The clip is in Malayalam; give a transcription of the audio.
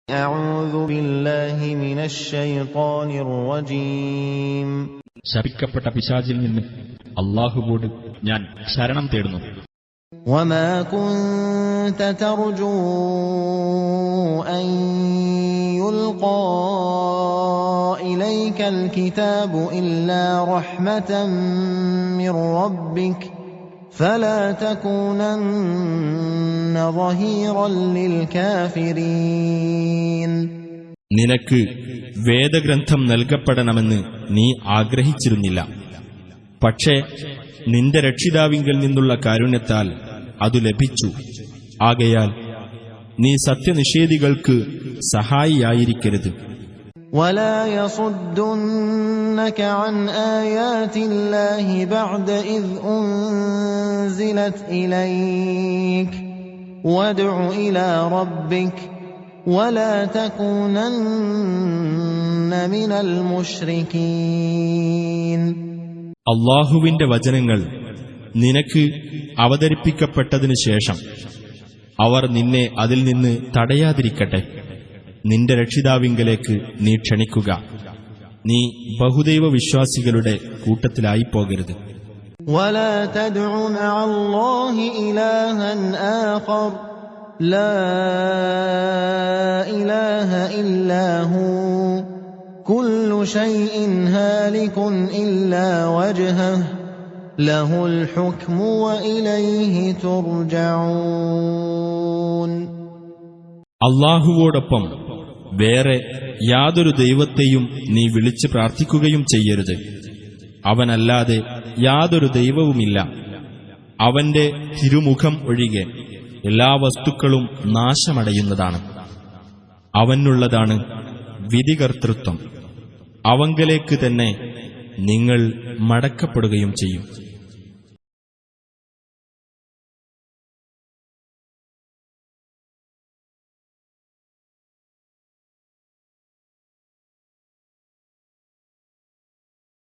أعوذ بالله من الشيطان الرجيم. ശപിക്കപ്പെട്ട പിശാചിൽ നിന്ന് അല്ലാഹുവോട് ഞാൻ ശരണം തേടുന്നു. وما كنت ترجو أن يلقى إليك الكتاب إلا رحمة من ربك فلا تكونن ظهيرا للكافرين. നിനക്ക് വേദഗ്രന്ഥം നൽകപ്പെടണമെന്ന് നീ ആഗ്രഹിച്ചിരുന്നില്ല. പക്ഷേ നിന്റെ രക്ഷിതാവിങ്കൽ നിന്നുള്ള കാരുണ്യത്താൽ അതു ലഭിച്ചു. ആകയാൽ നീ സത്യനിഷേധികൾക്ക് സഹായിയായിരിക്കരുത്. ولا يصدنك عن آيات الله بعد إذ أنزلت إليك وادع إلى ربك ولا تكونن من المشركين. അല്ലാഹുവിന്റെ വചനങ്ങൾ നിനക്ക് അവതരിപ്പിക്കപ്പെട്ടതിനു ശേഷം അവർ നിന്നെ അതിൽ നിന്ന് തടയാതിരിക്കട്ടെ. നിന്റെ രക്ഷിതാവിങ്കലേക്ക് നീ ക്ഷണിക്കുക. നീ ബഹുദൈവ വിശ്വാസികളുടെ കൂട്ടത്തിലായി പോകരുത്. ولا تدع مع الله إلها آخر لا إله إلا هو كل شيء هالك إلا وجهه له الحكم وإليه ترجعون. അല്ലാഹുവോടൊപ്പം വേറെ യാതൊരു ദൈവത്തെയും നീ വിളിച്ച് പ്രാർത്ഥിക്കുകയും ചെയ്യരുത്. അവനല്ലാതെ യാതൊരു ദൈവവുമില്ല. അവന്റെ തിരുമുഖം ഒഴികെ എല്ലാ വസ്തുക്കളും നാശമടയുന്നതാണ്. അവനുള്ളതാണ് വിധികർത്തൃത്വം. അവങ്കലേക്ക് തന്നെ നിങ്ങൾ മടക്കപ്പെടുകയും ചെയ്യും.